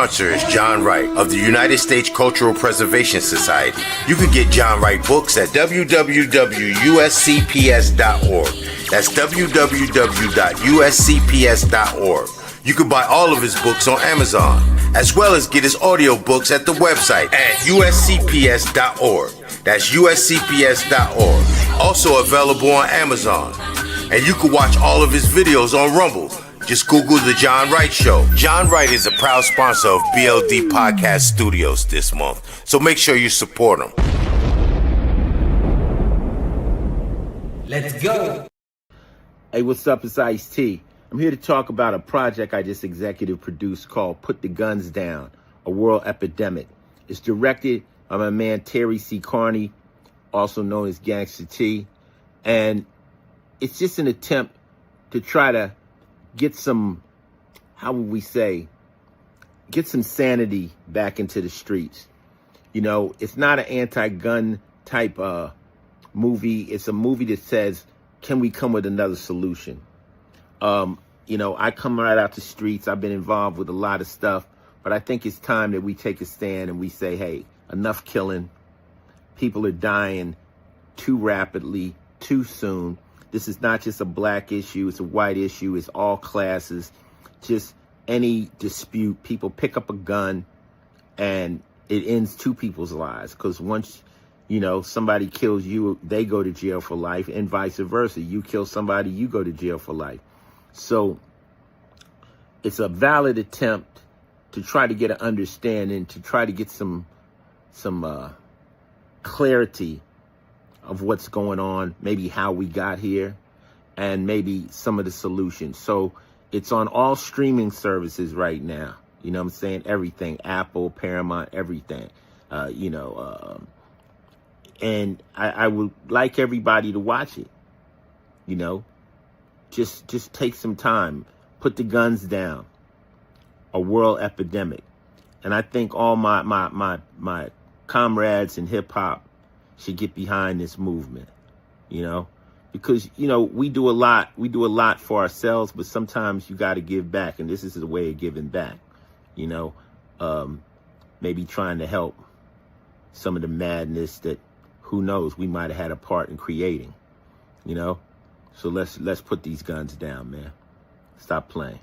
sponsor is John Wright of the United States Cultural Preservation Society. You can get John Wright books at www.uscps.org. That's www.uscps.org. You can buy all of his books on Amazon, as well as get his audio books at the website at uscps.org. That's uscps.org. Also available on Amazon. And you can watch all of his videos on Rumble. Just Google The John Wright Show. John Wright is a proud sponsor of BLD Podcast Studios this month, so make sure you support him. Let's go. Hey, what's up? It's Ice-T. I'm here to talk about a project I just executive produced called Put the Guns Down, A World Epidemic. It's directed by my man Terry C. Carney, also known as Gangsta T. And it's just an attempt to try to get some, how would we say, get some sanity back into the streets. You know, it's not an anti-gun type movie. It's a movie that says, can we come with another solution? You know, I come right out the streets. I've been involved with a lot of stuff, but I think it's time that we take a stand and we say, hey, enough killing. People are dying too rapidly, too soon. This is not just a black issue. It's a white issue. It's all classes. Just any dispute, people pick up a gun and it ends two people's lives. Because once, you know, somebody kills you, they go to jail for life, and vice versa. You kill somebody, you go to jail for life. So it's a valid attempt to try to get an understanding, to try to get some clarity of what's going on, maybe how we got here, and maybe some of the solutions. So it's on all streaming services right now. You know what I'm saying? Everything, Apple, Paramount, everything. And I would like everybody to watch it. You know, just take some time. Put the guns down. A world epidemic. And I think all my comrades in hip hop should get behind this movement, you know, because, you know, we do a lot for ourselves, but sometimes you got to give back. And this is a way of giving back, you know, maybe trying to help some of the madness that, who knows, we might have had a part in creating, you know. So let's put these guns down, man. Stop playing.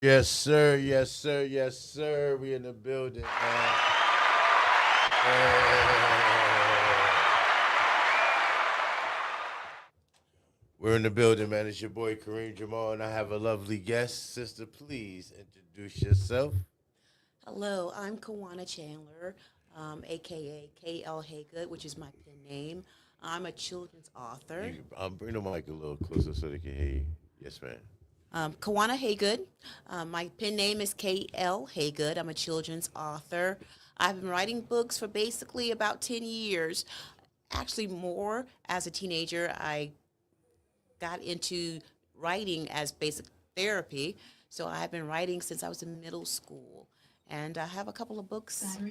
Yes, sir. Yes, sir. Yes, sir. We in the building, man. We're in the building, man. It's your boy Karim, Jamal, and I have a lovely guest. Sister, please introduce yourself. Hello, I'm KAWANNA Chandler, a.k.a. K.L. HAGOOD, which is my pen name. I'm a children's author. Bring the mic a little closer so they can hear you. Yes, ma'am. KAWANNA HAGOOD. My pen name is K.L. HAGOOD. I'm a children's author. I've been writing books for basically about 10 years. Actually more. As a teenager, I got into writing as basic therapy. So I've been writing since I was in middle school. And I have a couple of books on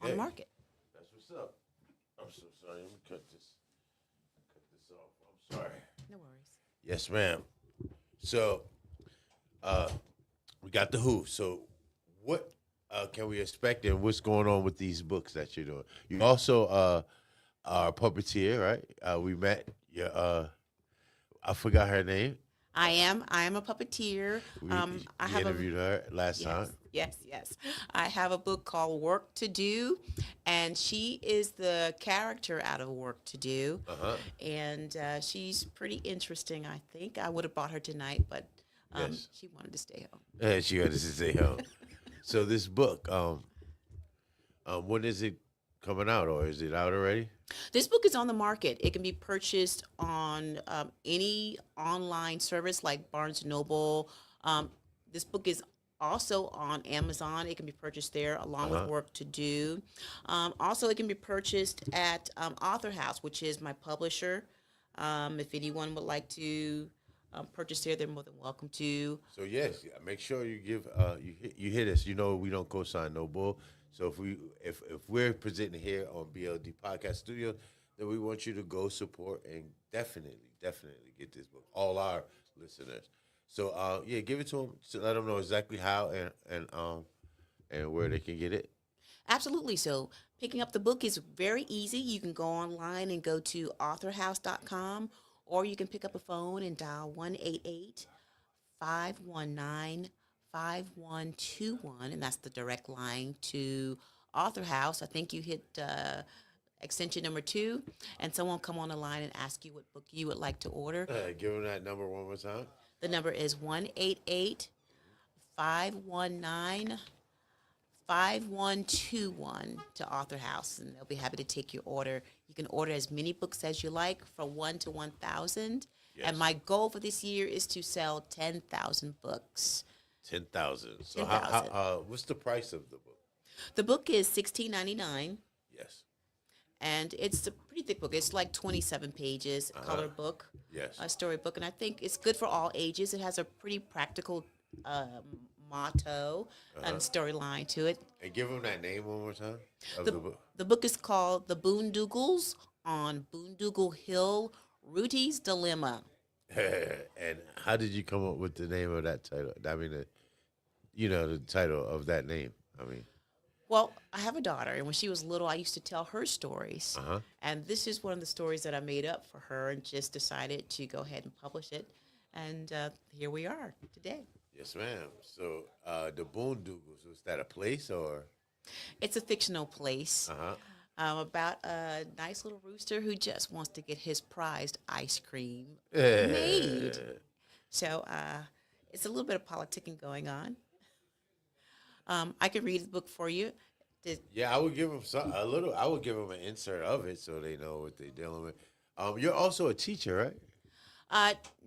the market. That's what's up. I'm so sorry. Let me cut this off. I'm sorry. No worries. Yes, ma'am. So, we got the who. So, what can we expect, and what's going on with these books that you're doing? You also are a puppeteer, right? We met. I forgot her name. I am a puppeteer. I interviewed her last time. Yes. I have a book called Work to Do, and she is the character out of Work to Do. Uh-huh. And she's pretty interesting, I think. I would have brought her tonight, but Yes. she wanted to stay home. She wanted to stay home. So this book, When is it coming out, or is it out already? This book is on the market. It can be purchased on any online service like Barnes& Noble. This book is also on Amazon. It can be purchased there along with Work to Do. Also, it can be purchased at Author House, which is my publisher. If anyone would like to purchase there, they're more than welcome to. So yes, make sure you give you hit us. You know we don't co-sign no bull. So if we're presenting here on BLD Podcast Studios, then we want you to go support and definitely get this book. All our listeners. So yeah, give it to them to let them know exactly how and where they can get it. Absolutely. So picking up the book is very easy. You can go online and go to authorhouse.com, or you can pick up a phone and dial 1-888-519-5121, and that's the direct line to Author House. I think you hit extension number 2, and someone will come on the line and ask you what book you would like to order. Give them that number one more time. The number is 1-888-519-5121 to Author House, and they'll be happy to take your order. You can order as many books as you like, from 1 to 1,000. Yes. And my goal for this year is to sell 10,000 books. 10,000. So 10,000. What's the price of the book? The book is $16.99, Yes. and it's a pretty thick book. It's like 27 pages, color book, Yes. a storybook, and I think it's good for all ages. It has a pretty practical motto and storyline to it. And give them that name one more time of the book. The book is called The BOONDOOGLES on Boondoogle Hill, ROOTY'S Dilemma. And how did you come up with the name of that title? I mean, the title of that name. I mean, Well, I have a daughter, and when she was little, I used to tell her stories. And this is one of the stories that I made up for her and just decided to go ahead and publish it. And here we are today. yes, ma'am. So the Boondoogles, was that a place or? It's a fictional place about a nice little rooster who just wants to get his prized ice cream made. So it's a little bit of politicking going on. I can read the book for you. Yeah, I would give them a little. I would give them an insert of it so they know what they're dealing with. You're also a teacher, right?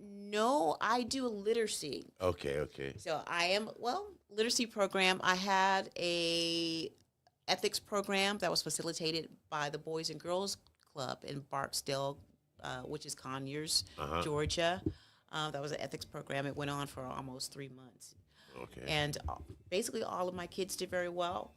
No, I do literacy. Okay. So I am, literacy program. I had a ethics program that was facilitated by the Boys and Girls Club in Barksdale, which is Conyers, Georgia. That was an ethics program. It went on for almost 3 months. Okay. And basically all of my kids did very well.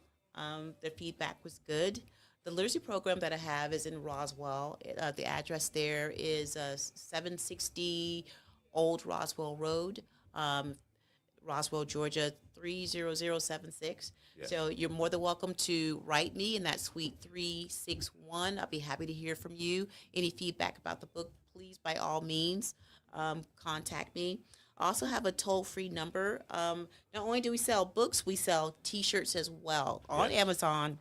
Their feedback was good. The literacy program that I have is in Roswell. The address there is 760 Old Roswell Road, Roswell, Georgia, 30076. Yes. So you're more than welcome to write me in that suite 361. I'll be happy to hear from you. Any feedback about the book, please, by all means, contact me. I also have a toll-free number. Not only do we sell books, we sell T-shirts as well on Amazon.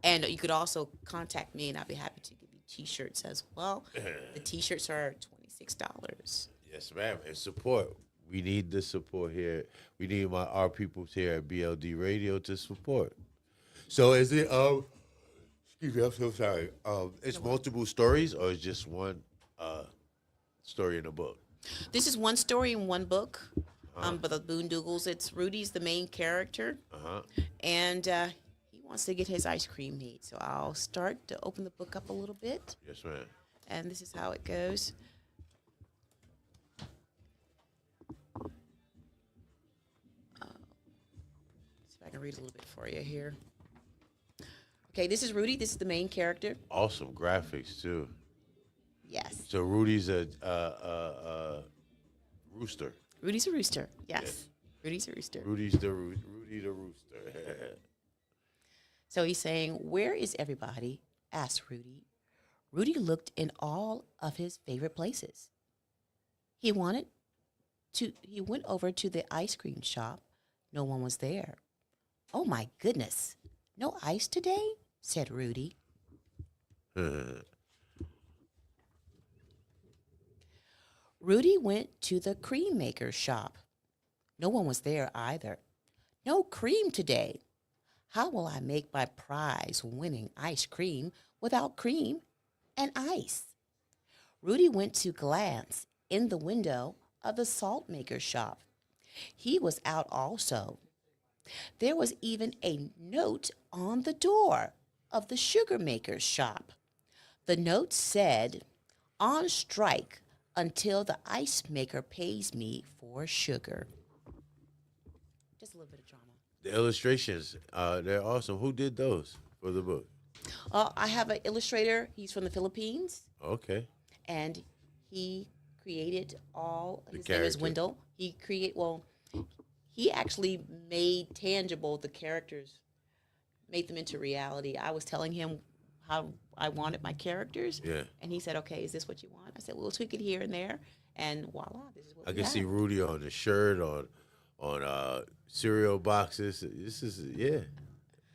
And you could also contact me, and I'll be happy to give you T-shirts as well. The T-shirts are $26. Yes, ma'am. And support. We need the support here. We need our people here at BLD Radio to support. So is it excuse me, I'm so sorry. It's multiple stories or it's just one story in a book? This is one story in one book. But the Boondoogles, it's Rudy's the main character. And he wants to get his ice cream made. So I'll start to open the book up a little bit. Yes, ma'am. And this is how it goes. See if I can read a little bit for you here. Okay, this is Rudy. This is the main character. Awesome graphics too. Yes. So Rudy's a rooster. Rudy's a rooster. Yes. Rudy's a rooster. Rudy the rooster. So he's saying, "Where is everybody?" asked Rudy. Rudy looked in all of his favorite places. He went over to the ice cream shop. No one was there. "Oh my goodness. No ice today?" said Rudy. Rudy went to the cream maker's shop. No one was there either. "No cream today. How will I make my prize winning ice cream without cream and ice? Rudy went to glance in the window of the salt maker's shop. He was out also. There was even a note on the door of the sugar maker's shop. The note said, "On strike until the ice maker pays me for sugar." Just a little bit of drama. The illustrations, they're awesome. Who did those for the book? I have an illustrator. He's from the Philippines, Okay. and he created all. His name is character. Wendell. He actually made tangible the characters, made them into reality. I was telling him how I wanted my characters, Yeah. and he said, "Okay, is this what you want?" I said, "We'll tweak it here and there, and voila, this is what I we can have." see Rudy on the shirt, on cereal boxes. This is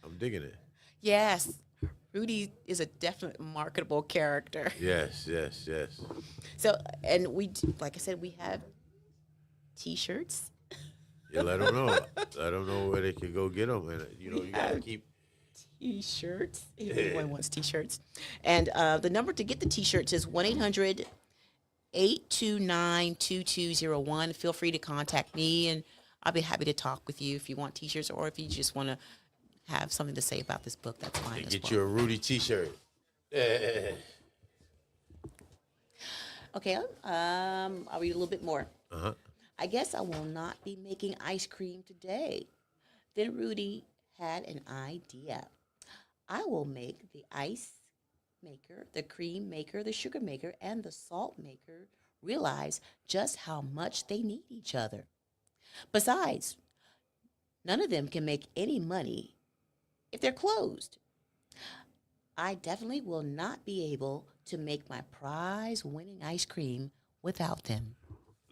I'm digging it. Yes, Rudy is a definite marketable character. Yes, yes, yes. So, and like I said, we have T-shirts. Yeah, let them know. Let them know where they can go get them, and you gotta keep. T-shirts. If anyone wants T-shirts. And the number to get the T-shirts is 1-800-829-2201. Feel free to contact me, and I'll be happy to talk with you if you want T-shirts, or if you just want to have something to say about this book, that's fine as Get well. you a Rudy T-shirt. Okay, I'll read a little bit more. Uh-huh. "I guess I will not be making ice cream today." Then Rudy had an idea. "I will make the ice maker, the cream maker, the sugar maker, and the salt maker realize just how much they need each other. Besides, none of them can make any money if they're closed. I definitely will not be able to make my prize-winning ice cream without them."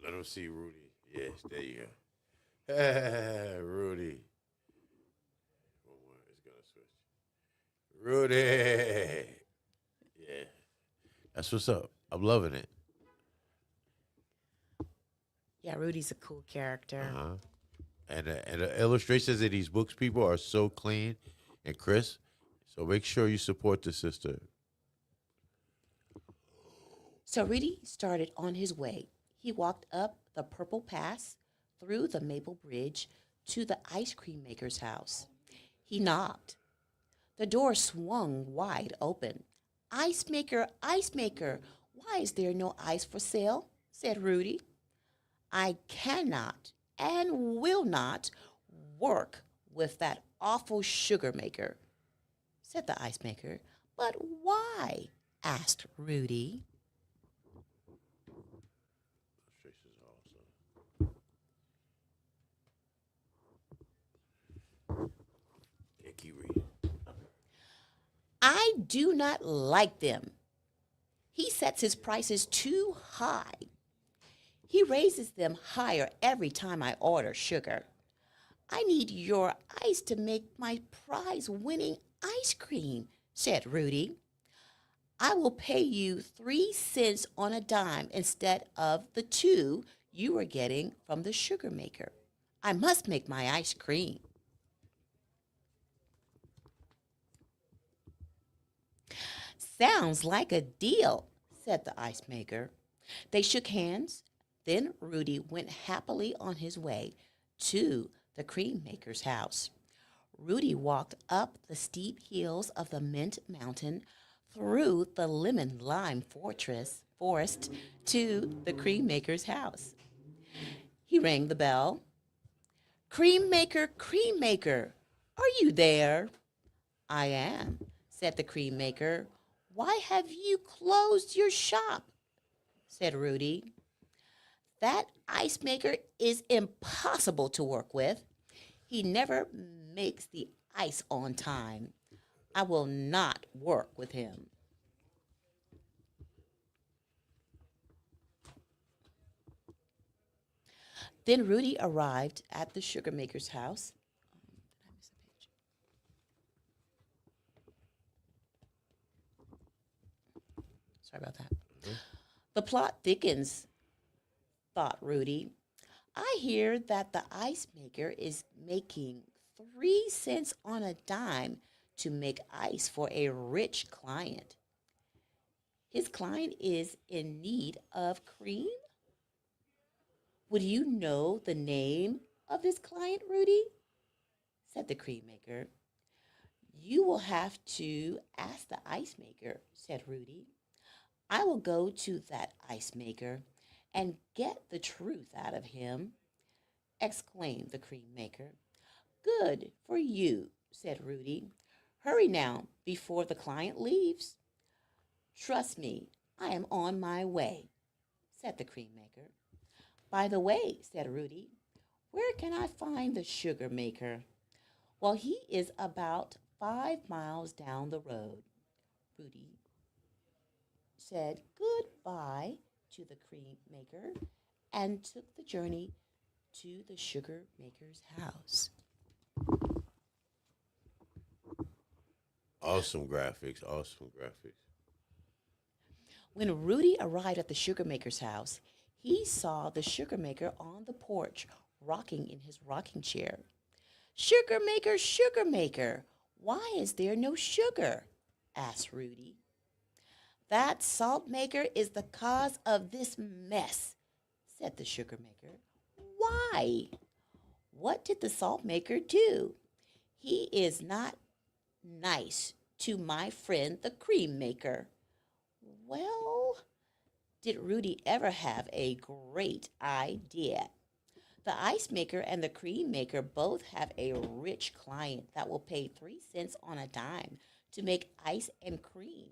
Let them see Rudy. Yes, there you go. Rudy. One more. It's gonna switch. Rudy. Yeah. That's what's up. I'm loving it. Yeah, Rudy's a cool character. Uh-huh. And the illustrations of these books, people, are so clean and crisp. So make sure you support the sister. So Rudy started on his way. He walked up the Purple Pass, through the Maple Bridge, to the ice cream maker's house. He knocked. The door swung wide open. "Ice maker, ice maker, why is there no ice for sale?" said Rudy. "I cannot and will not work with that awful sugar maker," said the ice maker. "But why?" asked Rudy. Illustrations are awesome. Yeah, keep reading. "I do not like them. He sets his prices too high. He raises them higher every time I order sugar. I need your ice to make my prize-winning ice cream," said Rudy. "I will pay you 3 cents on a dime instead of the 2 you are getting from the sugar maker. I must make my ice cream." "Sounds like a deal," said the ice maker. They shook hands. Then Rudy went happily on his way to the cream maker's house. Rudy walked up the steep hills of the Mint Mountain, through the lemon lime forest to the cream maker's house. He rang the bell. Cream maker, are you there?" "I am," said the cream maker. "Why have you closed your shop?" said Rudy. "That ice maker is impossible to work with. He never makes the ice on time. I will not work with him." Then Rudy arrived at the sugar maker's house. Did I miss a page? Sorry about that. The plot thickens, thought Rudy. I hear that the ice maker is making 3 cents on a dime to make ice for a rich client. His client is in need of cream. Would you know the name of this client, Rudy? Said the cream maker. You will have to ask the ice maker, said Rudy. I will go to that ice maker and get the truth out of him, exclaimed the cream maker. Good for you, said Rudy. Hurry now before the client leaves. Trust me, I am on my way, said the cream maker. By the way, said Rudy, where can I find the sugar maker? Well, he is about 5 miles down the road. Rudy said goodbye to the cream maker and took the journey to the sugar maker's house. Awesome graphics. Awesome graphics. When Rudy arrived at the sugar maker's house, he saw the sugar maker on the porch rocking in his rocking chair. Sugar maker, why is there no sugar? Asked Rudy. That salt maker is the cause of this mess, said the sugar maker. Why? What did the salt maker do? He is not nice to my friend the cream maker. Well, did Rudy ever have a great idea? The ice maker and the cream maker both have a rich client that will pay 3 cents on a dime to make ice and cream.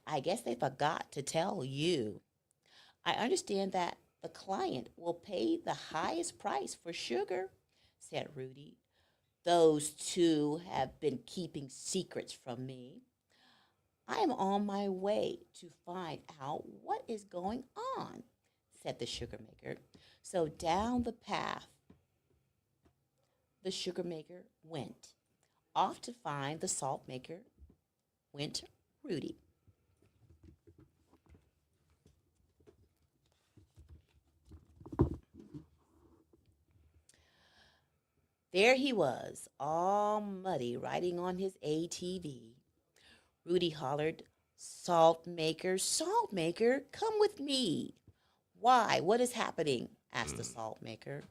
I guess they forgot to tell you. I understand that the client will pay the highest price for sugar, said Rudy. Those two have been keeping secrets from me. I am on my way to find out what is going on, said the sugar maker. So down the path the sugar maker went. Off to find the salt maker went Rudy. There he was, all muddy, riding on his ATV. Rudy hollered, salt maker, come with me. Why? What is happening? Asked the salt maker.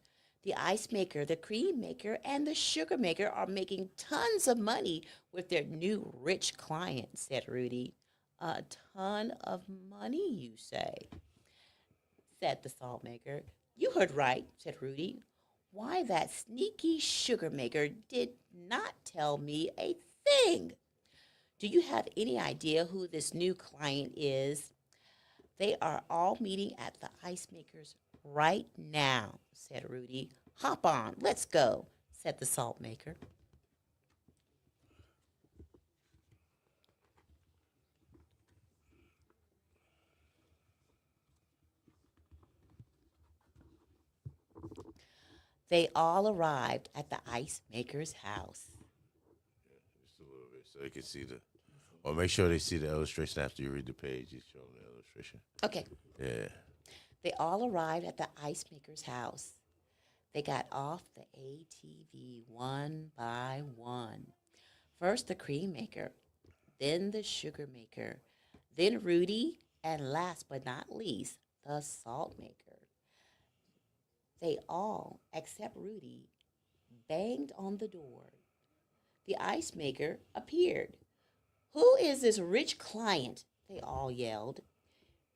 The ice maker, the cream maker, and the sugar maker are making tons of money with their new rich client, said Rudy. A ton of money, you say? Said the salt maker. You heard right, said Rudy. Why, that sneaky sugar maker did not tell me a thing. Do you have any idea who this new client is? They are all meeting at the ice maker's right now, said Rudy. Hop on, let's go, said the salt maker. They all arrived at the ice maker's house. Just a little bit so they can see the. Or make sure they see the illustration after you read the page. You show them the illustration. Okay. Yeah. They all arrived at the ice maker's house. They got off the ATV one by one. First the cream maker, then the sugar maker, then Rudy, and last but not least, the salt maker. They all, except Rudy, banged on the door. The ice maker appeared. Who is this rich client? They all yelled.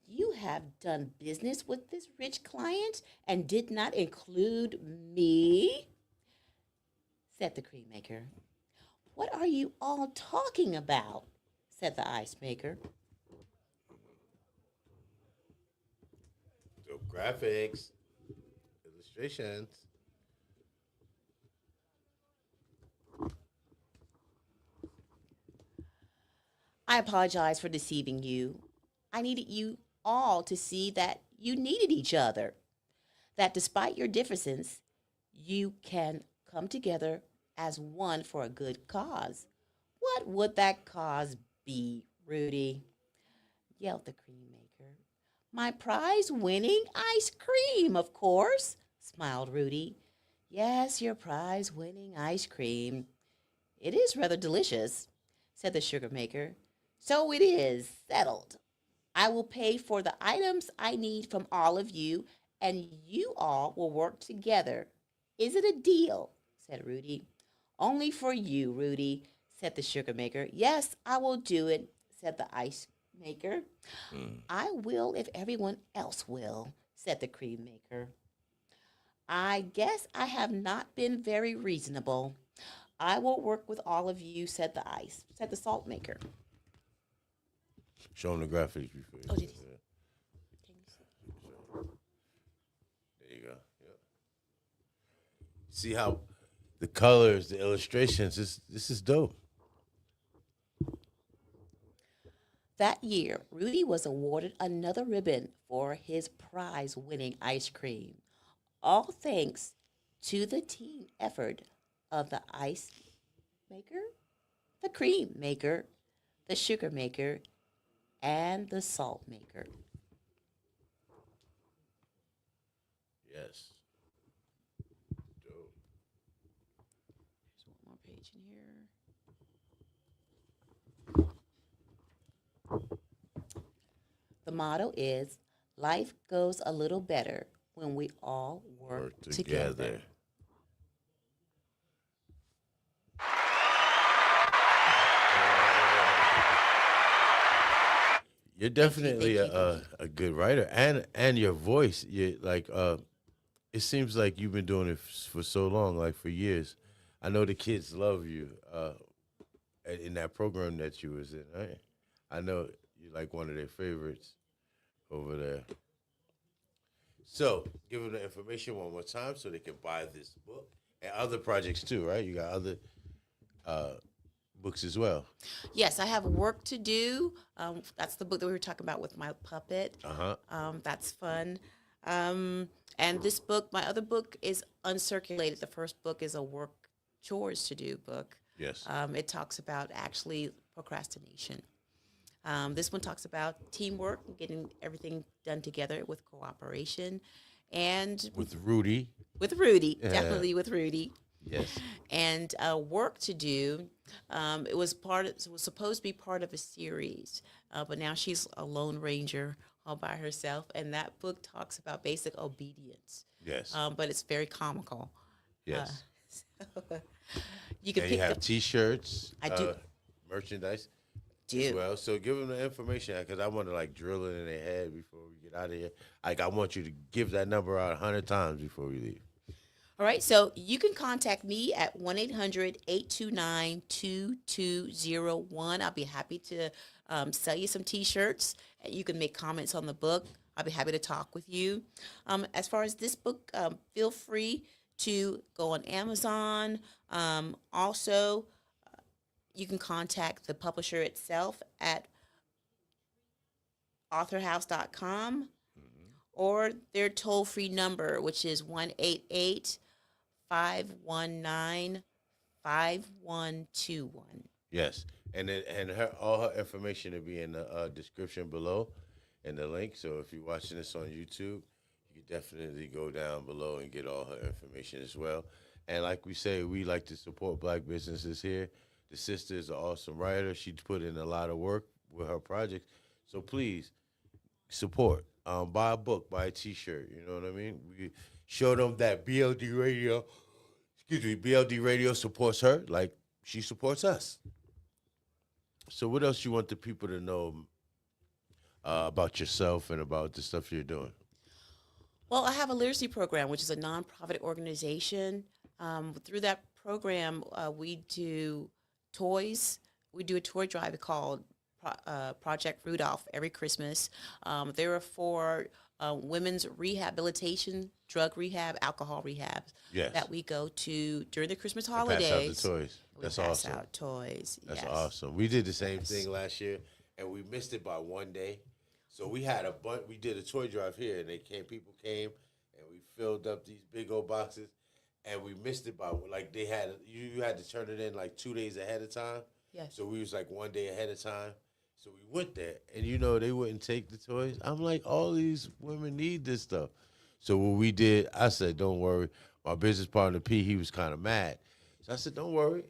You have done business with this rich client and did not include me? Said the cream maker. What are you all talking about? Said the ice maker. So graphics, illustrations. I apologize for deceiving you. I needed you all to see that you needed each other, that despite your differences, you can come together as one for a good cause. What would that cause be, Rudy? Yelled the cream maker. My prize-winning ice cream, of course, smiled Rudy. Yes, your prize-winning ice cream. It is rather delicious, said the sugar maker. So it is settled. I will pay for the items I need from all of you, and you all will work together. Is it a deal? Said Rudy. Only for you, Rudy, said the sugar maker. Yes, I will do it, said the ice maker. I will if everyone else will, said the cream maker. I guess I have not been very reasonable. I will work with all of you, said the salt maker. Show them the graphics before. Oh, did he? There you go. Yep. See how the colors, the illustrations. This is dope. That year, Rudy was awarded another ribbon for his prize winning ice cream. All thanks to the team effort of the ice maker, the cream maker, the sugar maker, and the salt maker. Yes. Dope. There's one more page in here. The motto is life goes a little better when we all work together. You're definitely thank you. a good writer, and your voice. You like it seems like you've been doing it for so long, like for years. I know the kids love you in that program that you was in. Right? I know you're like one of their favorites over there. So give them the information one more time so they can buy this book and other projects too. Right? You got other books as well. Yes, I have work to do. That's the book that we were talking about with my puppet. That's fun. And this book, my other book, is uncirculated. The first book is a work chores to do book. Yes. It talks about actually procrastination. This one talks about teamwork, getting everything done together with cooperation, and With Rudy. with Rudy, definitely with Rudy. Yes. And work to do. It was supposed to be part of a series, but now she's a lone ranger all by herself. And that book talks about basic obedience. Yes. But it's very comical. Yes. So you can And pick you have the T-shirts. I do. Merchandise. do. As well, so give them the information because I want to like drill it in their head before we get out of here. Like I want you to give that number out 100 times before we leave. All right, so you can contact me at 1-800-829-2201. I'll be happy to sell you some T-shirts. You can make comments on the book. I'll be happy to talk with you. As far as this book, feel free to go on Amazon. Also, you can contact the publisher itself at authorhouse.com or their toll-free number, which is 1-888-519-5121. Yes, and all her information will be in the description below, in the link. So if you're watching this on YouTube, you can definitely go down below and get all her information as well. And like we say, we like to support Black businesses here. The sister is an awesome writer. She's put in a lot of work with her projects. So please support. Buy a book, buy a T-shirt. You know what I mean? We show them that BLD Radio supports her like she supports us. So what else you want the people to know about yourself and about the stuff you're doing? Well, I have a literacy program, which is a nonprofit organization. Through that program, we do toys. We do a toy drive called Project Rudolph every Christmas. They are for women's rehabilitation, drug rehab, alcohol rehab that we go to during the Christmas holidays. Pass out the toys. That's pass awesome. out toys. That's yes. awesome. We did the same thing last year, and we missed it by one day. So we had we did a toy drive here, and people came, and we filled up these big old boxes, and we missed it by like you had to turn it in like 2 days ahead of time. Yes. So we was like 1 day ahead of time. So we went there, and they wouldn't take the toys. I'm like, all these women need this stuff. So what we did, I said, don't worry, my business partner P, he was kind of mad. So I said, don't worry.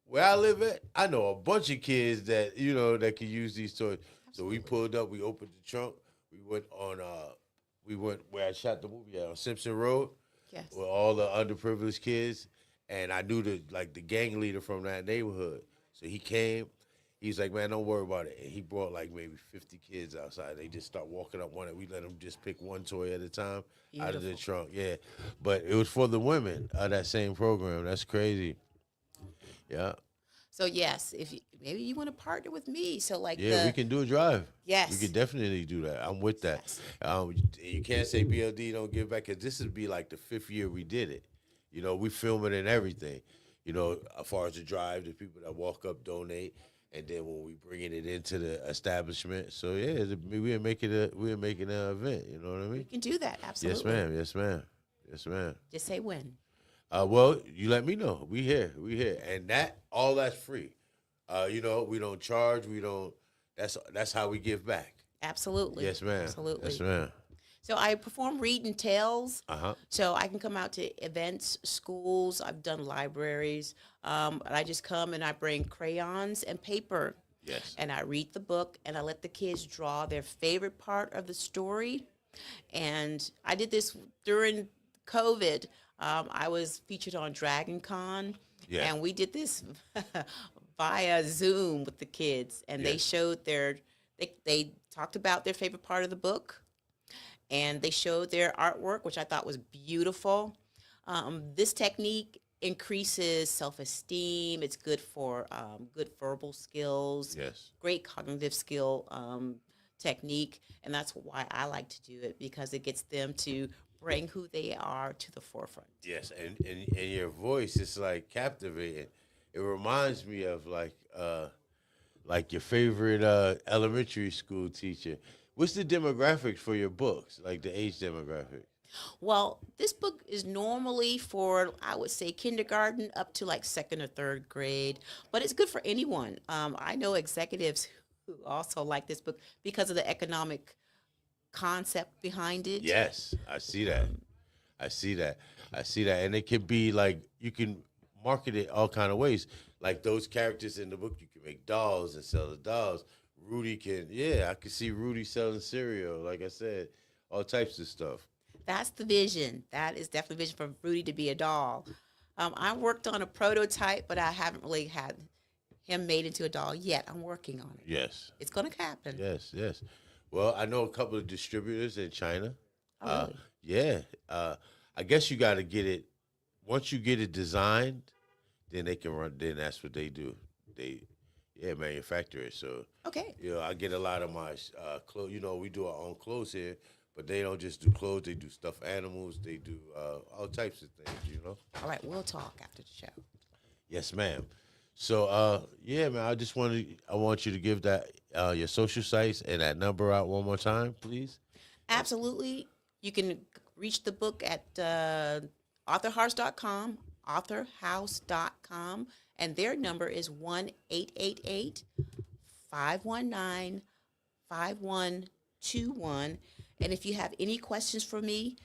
Where I live at, I know a bunch of kids that, you know, that can use these toys. So we pulled up, we opened the trunk, we went where I shot the movie at, on Simpson Road. Yes. With all the underprivileged kids. And I knew the gang leader from that neighborhood. So he came. He was like, man, don't worry about it. And he brought like maybe 50 kids outside. They just start walking up one, and we let them just pick one toy at a time out of the trunk. Yeah. But it was for the women of that same program. That's crazy. Yeah. So yes, if maybe you want to partner with me, so like we can do a drive. Yes, we can definitely do that. I'm with that. Yes. You can't say BLD don't give back, because this would be like the 5th year we did it. You know, we film it and everything. You know, as far as the drive, the people that walk up donate, and then when we bringing it into the establishment. So yeah, we're making an event. You know what I mean? We can do that. Absolutely. Yes, ma'am. Yes, ma'am. Yes, ma'am. Just say when. Well, you let me know. We here, and all that's free. You know, we don't charge. We don't. That's how we give back. Absolutely. Yes, ma'am. Absolutely. Yes, ma'am. So I perform read and tells. Uh-huh. So I can come out to events, schools. I've done libraries. And I just come and I bring crayons and paper. Yes. And I read the book and I let the kids draw their favorite part of the story. And I did this during COVID. I was featured on Dragon Con. Yeah. And we did this via Zoom with the kids. And they showed they talked about their favorite part of the book. And they showed their artwork, which I thought was beautiful. This technique increases self-esteem. It's good for good verbal skills. Yes. Great cognitive skill technique. And that's why I like to do it, because it gets them to bring who they are to the forefront. Yes, and your voice is like captivating. It reminds me of like your favorite elementary school teacher. What's the demographics for your books, like the age demographic? Well, this book is normally for, I would say, kindergarten up to like 2nd or 3rd grade, but it's good for anyone. I know executives who also like this book because of the economic concept behind it. Yes, I see that. And it can be like, you can market it all kind of ways. Like those characters in the book, you can make dolls and sell the dolls. Rudy I can see Rudy selling cereal, like I said, all types of stuff. That's the vision. That is definitely vision for Rudy to be a doll. I worked on a prototype, but I haven't really had him made into a doll yet. I'm working on it. Yes. It's going to happen. Yes. Well, I know a couple of distributors in China. Oh, really? Yeah. I guess you got to get it, once you get it designed, then they can run, then that's what they do. They manufacture it. So, okay. You know, I get a lot of my clothes. You know, we do our own clothes here, but they don't just do clothes. They do stuffed animals. They do all types of things, you know. All right, we'll talk after the show. Yes, ma'am. So, man, I want you to give that your social sites and that number out one more time, please. Absolutely. You can reach the book at authorhouse.com, authorhouse.com. And their number is 1-888-519-5121. And if you have any questions for me,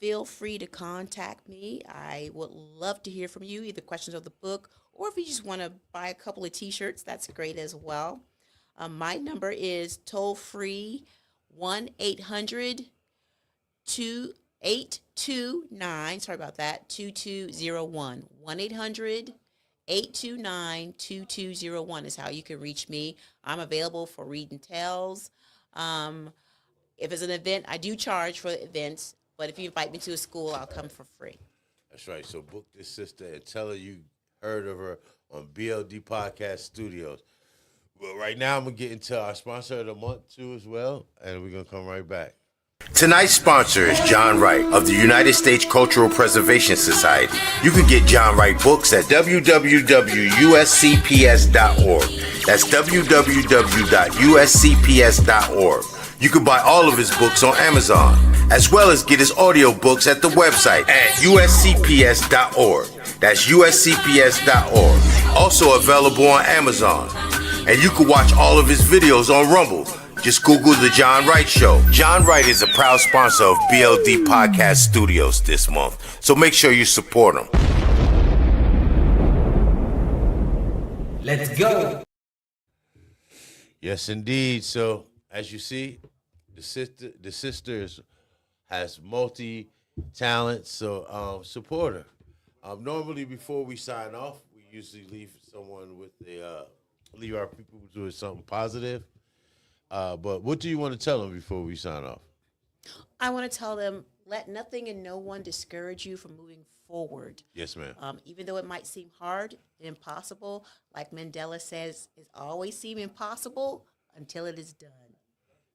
feel free to contact me. I would love to hear from you, either questions of the book, or if you just want to buy a couple of T-shirts, that's great as well. My number is toll-free 1-800-829, 1-800-829-2201 is how you can reach me. I'm available for read and tells. If it's an event, I do charge for events, but if you invite me to a school, I'll come for free. That's right. So book this sister and tell her you heard of her on BLD Podcast Studios. Well, right now I'm going to get into our sponsor of the month, too, as well, and we're going to come right back. Tonight's sponsor is John Wright of the United States Cultural Preservation Society. You can get John Wright books at www.uscps.org. That's www.uscps.org. You can buy all of his books on Amazon, as well as get his audio books at the website at uscps.org. That's uscps.org. Also available on Amazon. And you can watch all of his videos on Rumble. Just Google The John Wright Show. John Wright is a proud sponsor of BLD Podcast Studios this month, so make sure you support him. Let's go. Yes, indeed. So, as you see, the sisters has multi talents. So, support her. Normally, before we sign off, we usually leave someone with leave our people with something positive. But what do you want to tell them before we sign off? I want to tell them, let nothing and no one discourage you from moving forward. Yes, ma'am. Even though it might seem hard, impossible, like Mandela says, it always seems impossible until it is done.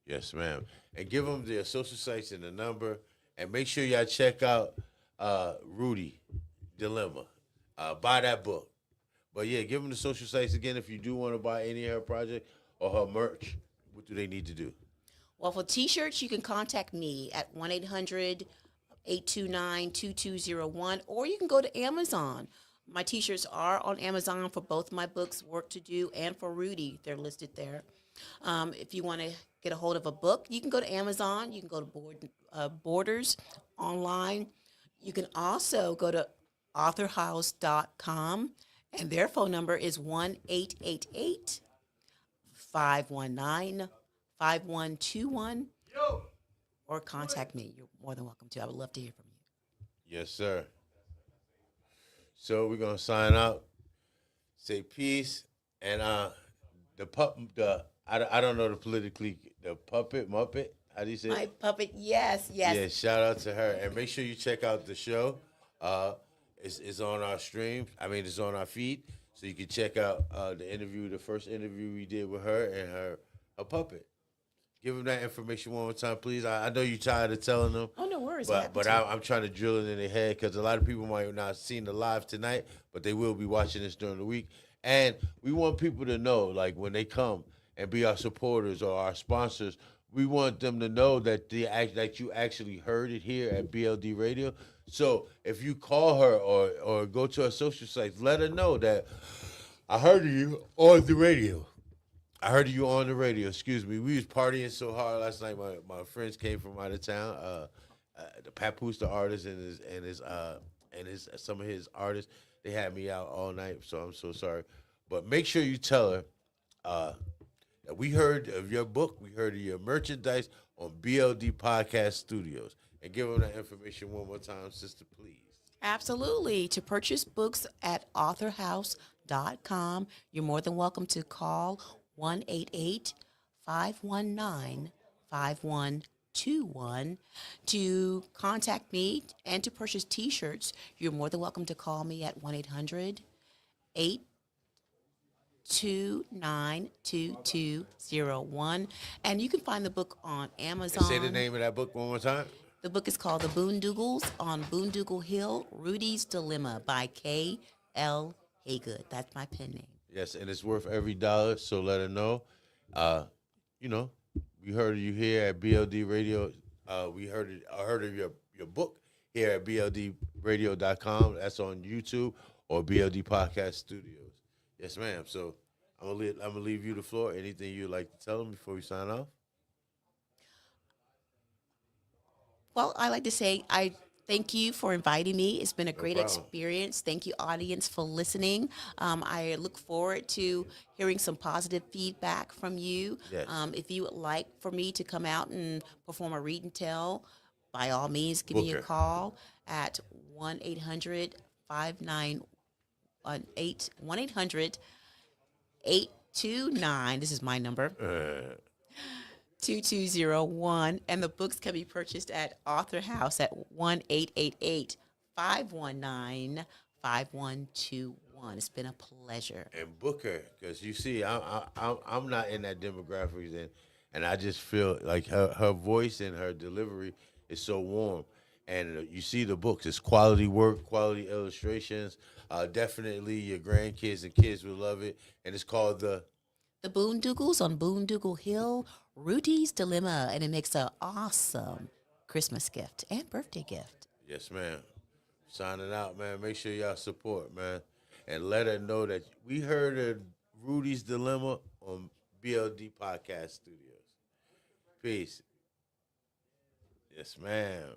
Yes, ma'am. And give them their social sites and the number. And make sure y'all check out Rudy Dilemma. Buy that book. But, yeah, give them the social sites again if you do want to buy any of her project or her merch. What do they need to do? Well, for T-shirts, you can contact me at 1-800-829-2201, or you can go to Amazon. My T-shirts are on Amazon for both my books, Work to Do, and for Rudy. They're listed there. If you want to get a hold of a book, you can go to Amazon. You can go to Borders online. You can also go to authorhouse.com, and their phone number is 1-888-519-5121, or contact me. You're more than welcome to. I would love to hear from you. Yes, sir. So we're gonna sign out. Say peace, and I don't know the puppet Muppet. How do you say My it? puppet, yes. Yeah, shout out to her, and make sure you check out the show. It's on our stream. It's on our feed, so you can check out the first interview we did with her and her puppet. Give them that information one more time, please. I know you're tired of telling them. Oh, no worries. But I'm trying to drill it in their head because a lot of people might not have seen the live tonight, but they will be watching this during the week. And we want people to know, like, when they come and be our supporters or our sponsors, we want them to know that that you actually heard it here at BLD Radio. So if you call her or go to her social sites, let her know that I heard you on the radio. Excuse me. We was partying so hard last night. My friends came from out of town. The Papoose, the artist, and some of his artists, they had me out all night. So I'm so sorry. But make sure you tell her that we heard of your book, we heard of your merchandise on BLD Podcast Studios, and give them that information one more time, sister, please. Absolutely. To purchase books at authorhouse.com, you're more than welcome to call 1-888-519-5121. To contact me and to purchase T-shirts, you're more than welcome to call me at 1-800-829-2201. And you can find the book on Amazon. Say the name of that book one more time. The book is called The BOONDOOGLES on Boondoogle Hill, ROOTY'S Dilemma by K.L. HAGOOD. That's my pen name. Yes, and it's worth every dollar, so let her know. We heard of you here at BLD Radio. I heard of your book here at BLDradio.com. That's on YouTube or BLD Podcast Studios. Yes, ma'am. So I'm gonna leave you the floor. Anything you'd like to tell them before we sign off? Well, I like to say I thank you for inviting me. It's been a great problem. experience. Thank you, audience, for listening. I look forward to hearing some positive feedback from you. Yes. If you would like for me to come out and perform a read and tell, by all means, give me a Booker. call at 1-800-829. This is my number. 2201, and the books can be purchased at Author House at 1-888-519-5121. It's been a pleasure. And book her, because you see, I'm not in that demographic, and I just feel like her voice and her delivery is so warm. And you see the books, it's quality work, quality illustrations. Definitely your grandkids and kids will love it. And it's called The Boondoogles on Boondoogle Hill, ROOTY'S Dilemma, and it makes an awesome Christmas gift and birthday gift. Yes, ma'am. Signing out, man. Make sure y'all support, man. And let her know that we heard of Rudy's Dilemma on BLD Podcast Studios. Peace. Yes, ma'am.